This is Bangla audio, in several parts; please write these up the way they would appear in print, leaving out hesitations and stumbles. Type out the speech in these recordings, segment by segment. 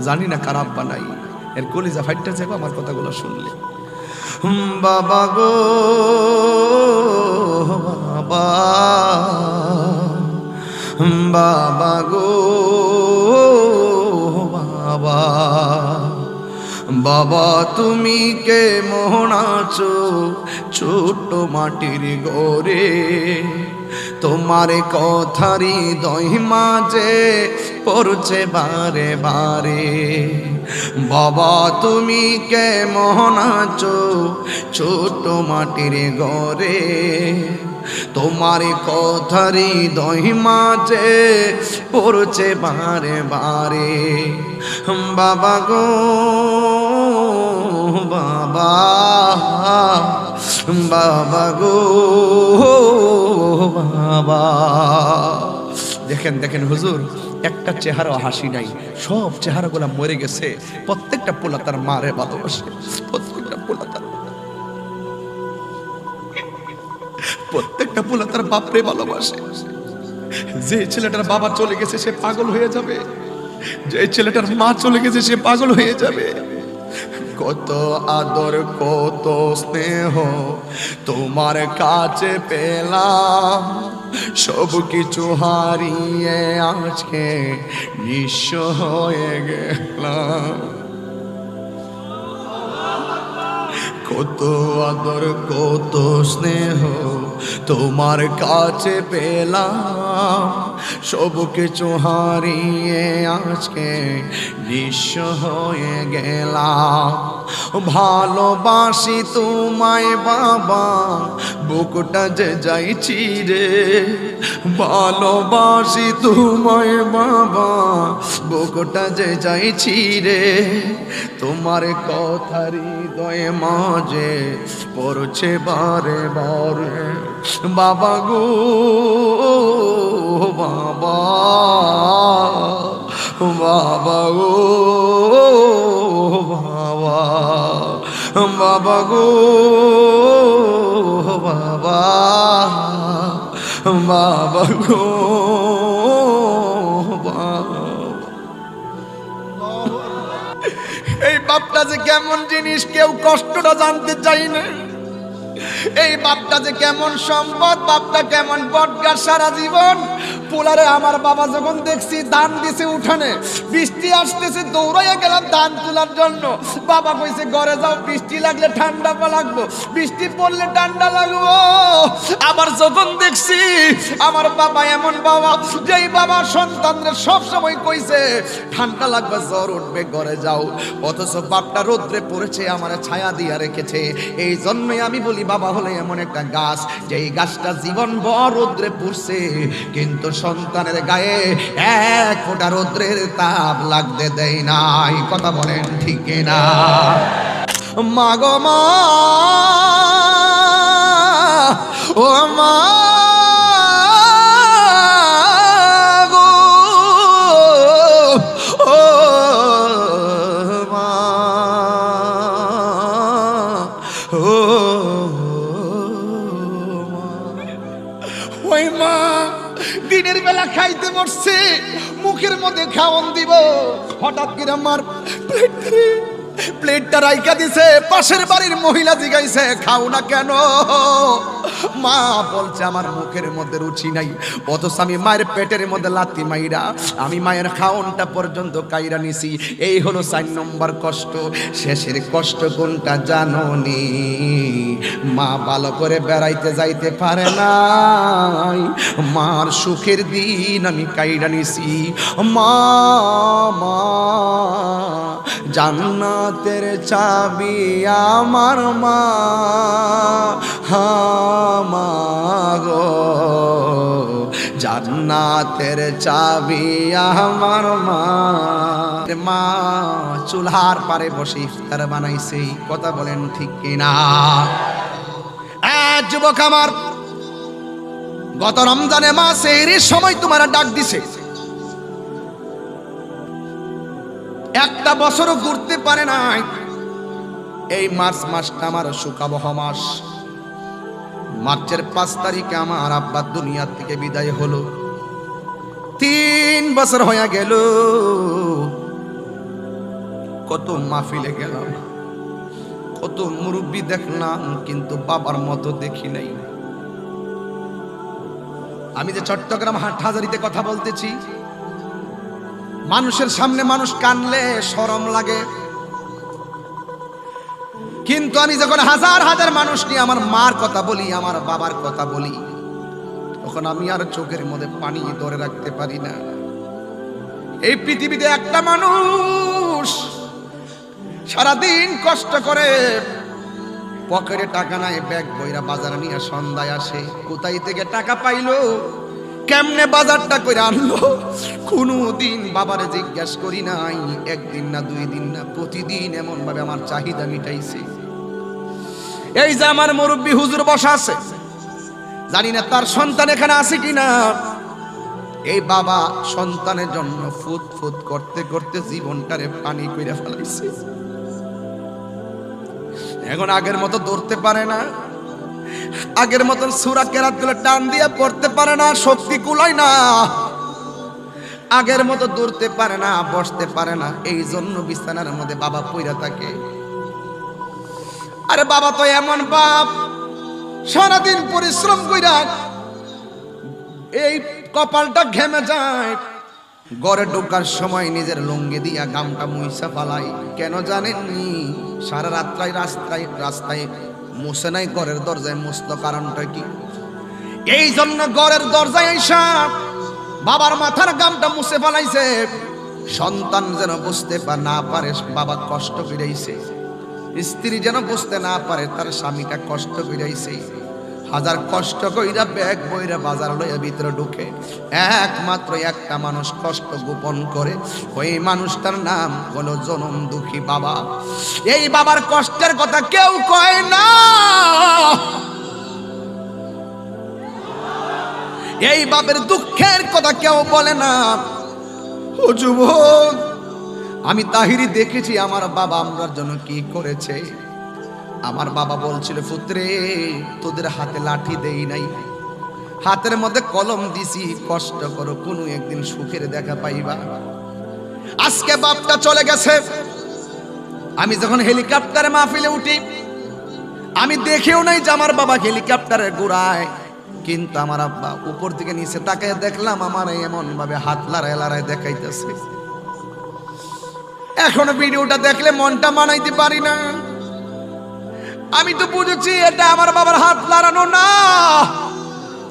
জানি না কার আব্বা নাই, এর কলিজা ফাইটটা যাবো আমার কথাগুলো শুনলে। বাবা গো বাবা, বাবা গো বাবা, বাবা তুমি কে মোহন আছো ছোট মাটির ঘরে, তোমার কথারি দই মাঝে পড়ছে বারে বারে। বাবা তুমি কে মোহন আছো ছোট মাটির ঘরে, তোমার কথারি দই মাঝে পড়ছে বারে বারে। বাবা গো বাবা, বাবা গো বাবা। দেখেন দেখেন হুজুর, একটা চেহারা হাসি নাই, সব চেহারাগুলো মরে গেছে। প্রত্যেকটা পোলা তার মারে ভালোবাসে, প্রত্যেকটা পোলা তার, প্রত্যেকটা পোলা তার বাপরে ভালোবাসে। যে ছেলেটার বাবা চলে গেছে সে পাগল হয়ে যাবে, যে ছেলেটার মা চলে গেছে সে পাগল হয়ে যাবে। কত আদর কত স্নেহ তোমার কাছে পেলাম, সব কিছু হারিয়ে আজকে নিঃস্ব হয়ে গেলাম। কত আদর কত স্নেহ তোমার কাছে পেলাম, সব কিছু হারিয়ে আজকে নিঃস্ব হয়ে গেলাম। ভালোবাসি তোমায় বাবা, বুকটা যে যাইছি রে। ভালোবাসি তোমায় বাবা, বুকটা যে যাইছি রে। তোমার কথা হৃদয়ে মাঝে পড়ছে বারে বারে। বাবা গো বাবা, বাবা গো বাবা, বাবা গো বাবা, বাবা গো বাবা। এই বাপটা যে কেমন জিনিস কেউ কষ্টটা জানতে চাই না। এই বাপটা যে কেমন সম্পদ, বাপটা কেমন বটগাছ সারা জীবন। পোলারে আমার বাবা যখন দেখছি ধান দিছে উঠানে, বৃষ্টি আসতেছে দৌড়াইয়া গেলাম ধান তোলার জন্য। বাবা কইছে ঘরে যাও, বৃষ্টি লাগলে ঠান্ডা লাগবো, বৃষ্টি পড়লে ঠান্ডা লাগবো। আবার যখন দেখছি আমার বাবা এমন বাবা, যেই বাবা সন্তানদের সবসময় কইছে ঠান্ডা লাগবে জ্বর উঠবে ঘরে যাও, অথচ বাপটা রোদ্রে পড়েছে আমার ছায়া দিয়া রেখেছে। এই জন্যই আমি বলি বাবা হলে এমন একটা গাছ, যেই গাছটা জীবন ভর রোদ্রে পড়ছে কিন্তু সন্তানের গায়ে এক ফোঁটা রোদ্রের তাপ লাগতে দেয় নাই। কথা বলেন ঠিক না? মা গো মা, ও মা গো, ও মা, ও ওই মা দিনের বেলা খাইতে বসছে, মুখের মধ্যে খাওয়ান দিব, হঠাৎ করে আমার প্লেটটা রাইকা দিছে। পাশের বাড়ির মহিলা জিগাইছে খাও না কেন? মা বলছে আমার মুখের মধ্যে রুচি নাই, অথচ আমি মায়ের পেটের মধ্যে লাথি মাইরা আমি মায়ের খাওনটা পর্যন্ত কাইরা নিছি। এই হলো 4 নম্বর কষ্ট। শেষের কষ্ট কোনটা জানো নি? মা ভালো করে বেড়াইতে যাইতে পারে নাই, মার সুখের দিন আমি কাইরা নিছি। মা মা জান্নাতের চাবি আমার মা, মা গো জান্নাতের চাবি আমার মা। মা চুলহার পারে বসে ইফতার বানাইছে। কথা বলেন ঠিক কিনা? যুবক আমার, গত রমজানে মা সেহরির সময় তোমার ডাক দিছে, একটা বছরও ঘুরতে পারে নাই। এই মার্চ মাসটা আমার সুখাবহ মাস। মার্চের 5 তারিখে আমার আব্বা দুনিয়া থেকে বিদায় হলো। 3 বছর হয়ে গেল। কত মাহফিলে গেলাম, কত মুরব্বী দেখলাম, কিন্তু বাবার মতো দেখি নাই। আমি যে চট্টগ্রাম হাটহাজারীতে কথা বলতেছি, মানুষের সামনে মানুষ কানলে শরম লাগে, কিন্তু আমি যখন হাজার হাজার মানুষ নিয়ে আমার মার কথা বলি, আমার বাবার কথা বলি, তখন আমি আর চোখের মধ্যে পানি ধরে রাখতে পারি না। এই পৃথিবীতে একটা মানুষ সারাদিন কষ্ট করে, পকেটে টাকা নাই, ব্যাগ বইরা বাজার নিয়ে সন্ধ্যায় আসে, কোথায় থেকে টাকা পাইলো, কেমনে বাজারটা করে আনলো, কোনদিন বাবারে জিজ্ঞাসা করি নাই। একদিন না, 2 দিন না, প্রতিদিন এমন ভাবে আমার চাহিদা মিটাইছে। এই যে আমার মুরব্বী হুজুর বসা আছে, জানি না তার সন্তান এখানে আছে কিনা। এই বাবা সন্তানের জন্য ফুট ফুট করতে করতে জীবনটারে পানি কইরা ফেলাইছে। এখন আগের মতো দৌড়তে পারে না, আগের মতন সূরা কেরাত গুলো টান দিয়ে পড়তে পারে না, শক্তি কুলায় না, আগের মতো দৌড়তে পারে না, বসতে পারে না। এই জন্য বিছানার মধ্যে বাবা পইরা থাকে। আরে বাবা তো এমন বাপ, সারাদিন পরিশ্রম কইরা এই কপালটা ঘেমে যায়, ঘরে ঢোকার সময় নিজের লুঙ্গি দিয়া গামটা মুইসা ফালাই। কেন জানেননি? সারা রাস্তায় মুছে নাই, ঘরের দরজায় মুছলো। কারণটা কি? এই জন্য ঘরের দরজায় এসা বাবার মাথার গামটা মুছে ফেলাইছে, সন্তান যেন বুঝতে না পারে বাবা কষ্ট কইরাইছে, স্ত্রী যেন বুঝতে না পারে তার স্বামীটা কষ্ট কইরাইছে। হাজার কষ্ট কইরা ব্যাগ বইরা বাজার লইয়া ভিতরে ঢুকে, একমাত্র একটা মানুষ কষ্ট গোপন করে, ওই মানুষটার নাম হলো জনম দুঃখী বাবা। এই বাবার কষ্টের কথা কেউ কয় না, এই বাবার দুঃখের কথা কেউ বলে না। ও যুবক, আমি তাহিরি দেখেছি আমার বাবা আমরার জন্য কি করেছে। আমার বাবা বলছিল, পুত্রে তোদের হাতে লাঠি দেই নাই, হাতের মধ্যে কলম দিছি, কষ্ট করো, কোনো একদিন সুখের দেখা পাইবা। আজকে বাপটা চলে গেছে। আমি যখন হেলিকপ্টারে মাহফিলে উঠি, আমি দেখেও নাই যে আমার বাবা হেলিকপ্টারে ঘুরায়, কিন্তু আমার আব্বা উপর থেকে নিচে তাকায় দেখলাম আমার এমন ভাবে হাত লড়ায় লড়ায় দেখাইতেছে। এখনো ভিডিওটা দেখলে মনটা মানাইতে পারি না। আমি তো বুঝেছি এটা আমার বাবার হাত লড়ানো না,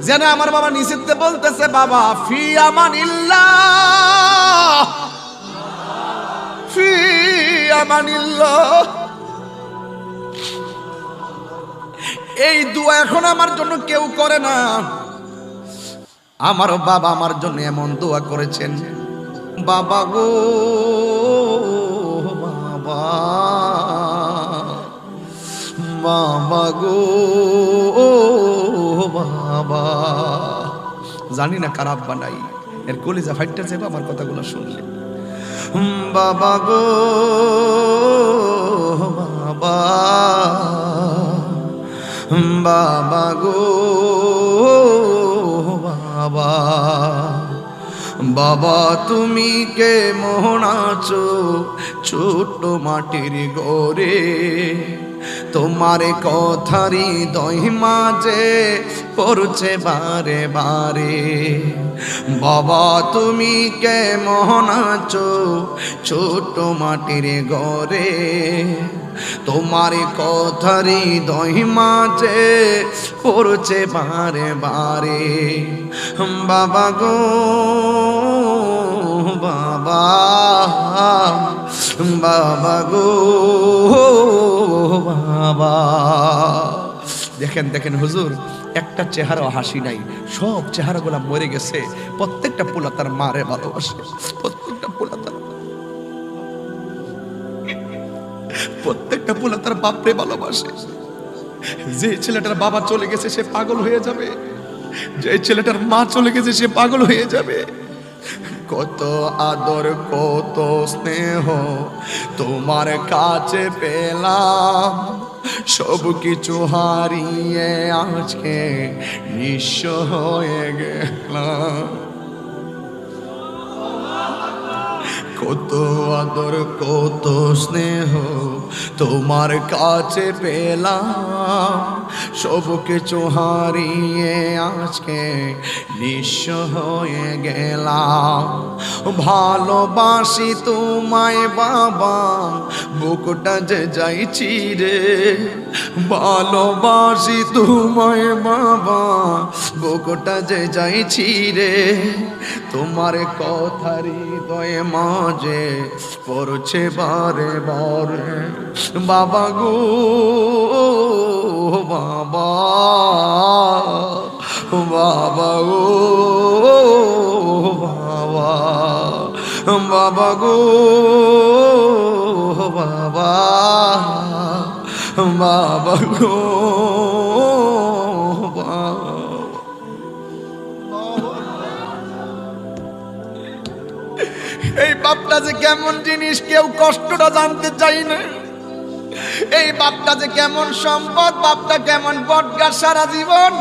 যেন আমার বাবা নিষিদ্ধ বলতেছে, বাবা ফি আমানিল্লাহ, ফি আমানিল্লাহ। এই দোয়া এখন আমার জন্য কেউ করে না। আমার বাবা আমার জন্য এমন দোয়া করেছেন, বাবা গো বাবা, বাবা গো বাবা। জানি না কার আব্বা নাই, এর কলিজা ফাইটটা যাবে আমার কথাগুলো শুনলে। বাবা গো বাবা, বাবা গো বাবা, বাবা তুমি কে মোহন আছো ছোট মাটির ঘরে, তোমার কথারি দই মাঝে পড়ছে বারে বারে। বাবা তুমি কে মোহন আছো ছোট মাটির ঘরে, তোমার কথারি দই মাঝে পড়ছে বারে বারে। বাবা গো বাবা, বাবা গো বাবা। দেখেন দেখেন হুজুর, একটা চেহারা হাসি নাই, সব চেহারাগুলা মরে গেছে। প্রত্যেকটা পোলা তার মারে ভালোবাসে, প্রত্যেকটা পোলা তার বাপরে ভালোবাসে। যে ছেলেটার বাবা চলে গেছে সে পাগল হয়ে যাবে, যে ছেলেটার মা চলে গেছে সে পাগল হয়ে যাবে। কত আদর কত স্নেহ তোমার কাছে পেলাম, সব কিছু হারিয়ে আজকে নিঃস্ব হয়ে গেলাম। কত আদর কত স্নেহ তোমার কাছে পেলাম, সব কিছু হারিয়ে আজকে নিঃস্ব হয়ে গেলাম। ভালোবাসি তোমায় বাবা, বুকটা যে যাইছি রে। ভালোবাসি তোমায় বাবা, বুকটা যে যাইছি রে। তোমার কথা হৃদয়ে মাঝে পড়ছে বারে বারে। বাবা গো বাবা, বাবা গো বাবা, বাবা গো বাবা, বাবা গো বাবা। এই বাপটা যে কেমন জিনিস কেউ কষ্টটা জানতে চাই না। এই বাপটা যে কেমন সম্পদ, বাপটা কেমন বটগাছ সারা জীবন।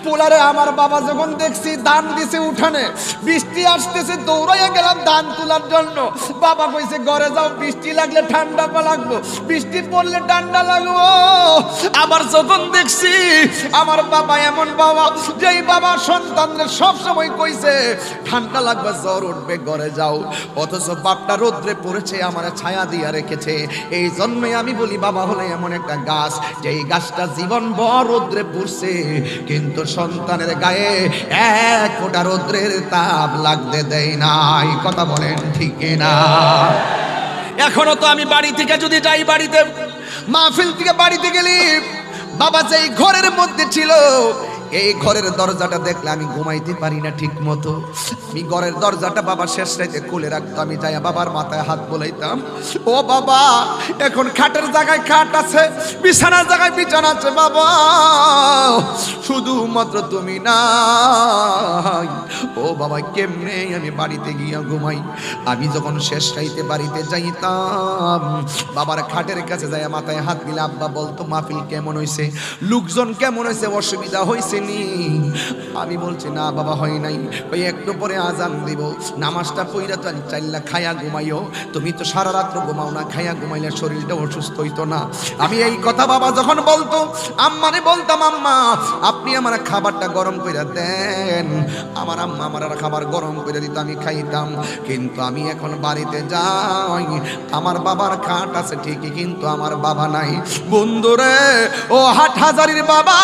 পোলারে আমার বাবা যখন দেখছি ধান দিছে উঠানে, বৃষ্টি আসতেছে দৌড়াইয়া গেলাম ধান তোলার জন্য। বাবা কইছে ঘরে যাও, বৃষ্টি লাগলে ঠান্ডা লাগবো, বৃষ্টি পড়লে ঠান্ডা লাগবো। আবার যখন দেখছি আমার বাবা এমন বাবা, যেই বাবা সন্তানদের সবসময় কইছে ঠান্ডা লাগবে জ্বর উঠবে ঘরে যাও, অথচ বাপটা রোদ্রে পড়েছে আমার ছায়া দিয়া রেখেছে। এই জন্যই আমি বলি বাবা হলে এমন একটা গাছ, যেই গাছটা জীবন ভর রোদ্রে পড়ছে কিন্তু সন্তানের গায়ে এক ফোঁটা রোদ্রের তাপ লাগতে দেয় নাই। কথা বলেন ঠিক না? এখনো তো আমি বাড়ি থেকে যদি যাই, বাড়িতে মাহফিল থেকে বাড়িতে গেলি, বাবা যেই ঘরের মধ্যে ছিল এই ঘরের দরজাটা দেখলে আমি ঘুমাইতে পারি না ঠিক মতো। আমি ঘরের দরজাটা বাবা শেষ রাতে খুলে রাখতো, আমি যাই বাবার মাথায় হাত বোলাইতাম, ও বাবা এখন খাটের জায়গায় খাট আছে, বিছানার জায়গায় বিছানা আছে, বাবা শুধুমাত্র তুমি নাই। ও বাবা কেমনে আমি বাড়িতে গিয়া ঘুমাই? আমি যখন শেষ রাইতে বাড়িতে যাইতাম, বাবার খাটের কাছে যাই মাথায় হাত দিলে আব্বা বলতো মাহফিল কেমন হয়েছে, লোকজন কেমন হয়েছে, অসুবিধা হয়েছে নি? আমি বলছি না বাবা হয় নাই। ওই একটু পরে আজান দিব, নামাজটা পইরা তো চাইলা খায়া ঘুমাইও, তুমি তো সারা রাত্র ঘুমাও না, খায়া ঘুমাইলে শরীরটা অসুস্থ হইতো না। আমি এই কথা বাবা যখন বলতো আম্মারে বলতাম, আম্মা আপনি আমার খাবারটা গরম করে দেন। আমার আম্মা আমার খাবার গরম করে দিত, আমি খাইতাম। কিন্তু আমি এখন বাড়িতে যাই, আমার বাবার খাট আছে ঠিকই কিন্তু আমার বাবা নাই। বন্ধুরে ও হাটহাজারির বাবা,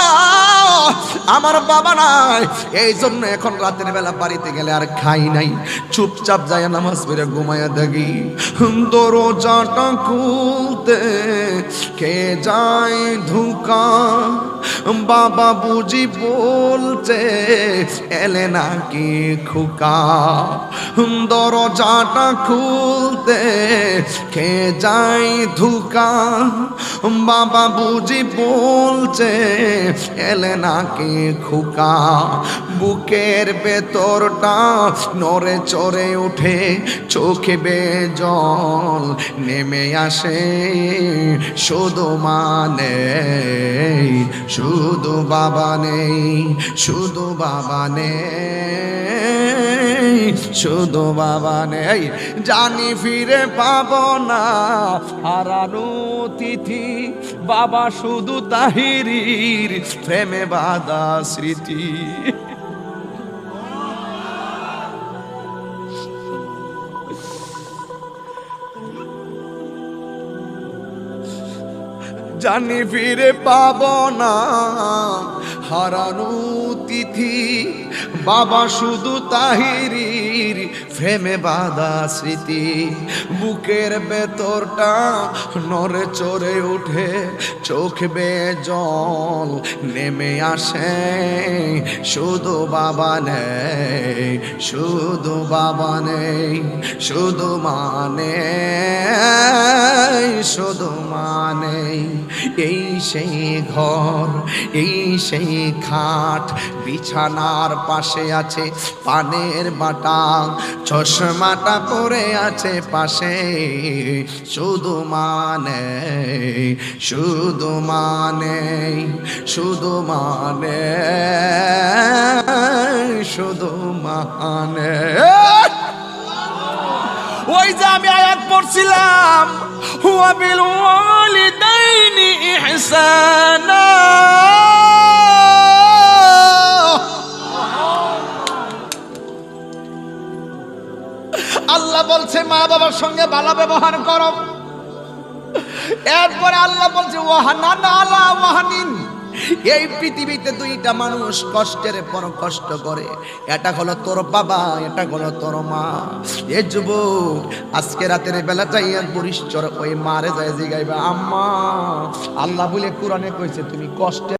আমার বাবা নাই। এই জন্য এখন রাতের বেলা বাড়িতে গেলে আর খাই নাই, চুপচাপ যায় নামাজ পড়ে ঘুমাইয়া থাকি। দরজাটা খুলতে কে যায় ধুকা, বাবা বুঝি বলছে এলে নাকি খোকা। দরজাটা খুলতে কে যায় ধুকা, বাবা বুঝি বলছে এলে নাকি খোকা। বুকের ভেতরটা নড়ে চড়ে উঠে, চোখে বেজল নেমে আসে, শুধু মানে শুধু বাবা নেই, শুধু বাবা নেই, শুধু বাবা নেই। জানি ফিরে পাবো না হারানো তিথি, বাবা শুধু তাহিরির প্রেমে বাঁধা স্মৃতি। জানি ফিরে পাবো না হারানো তিথি, বাবা শুধু তাহিরির প্রেমে বাঁধা স্মৃতি। বুকের ভেতরটা নড়ে চড়ে উঠে, চোখ বেয়ে জল নেমে আসে, শুধু বাবা নেই, শুধু বাবা নেই, শুধু মানে শুধু মানে। এই সেই ঘর, এই সেই খাট, বিছানার পাশে আছে পানের বাটা, চশমাটা পরে আছে পাশে, শুধু মানে শুধু মানে শুধু মানে শুধু মানে। ওই যে আমি আয়াত পড়ছিলাম, হুয়া বিল ওয়ালিদাইনি ইহসানা। আল্লাহ বলছে মা বাবার সঙ্গে ভালো ব্যবহার করো। এরপরে আল্লাহ বলছে ওয়াহানান আলা ওয়াহানিন, এই পৃথিবীতে দুইটা মানুষ কষ্টের পর কষ্ট করে, এটা হলো তোর বাবা, এটা হলো তোর মা। এই যুবক আজকে রাতের বেলা যাইয়া বরিষ্ঠর ওই মারে যায় জিগাইবা, আম্মা আল্লাহ বলে কোরআনে কইছে তুমি কষ্টে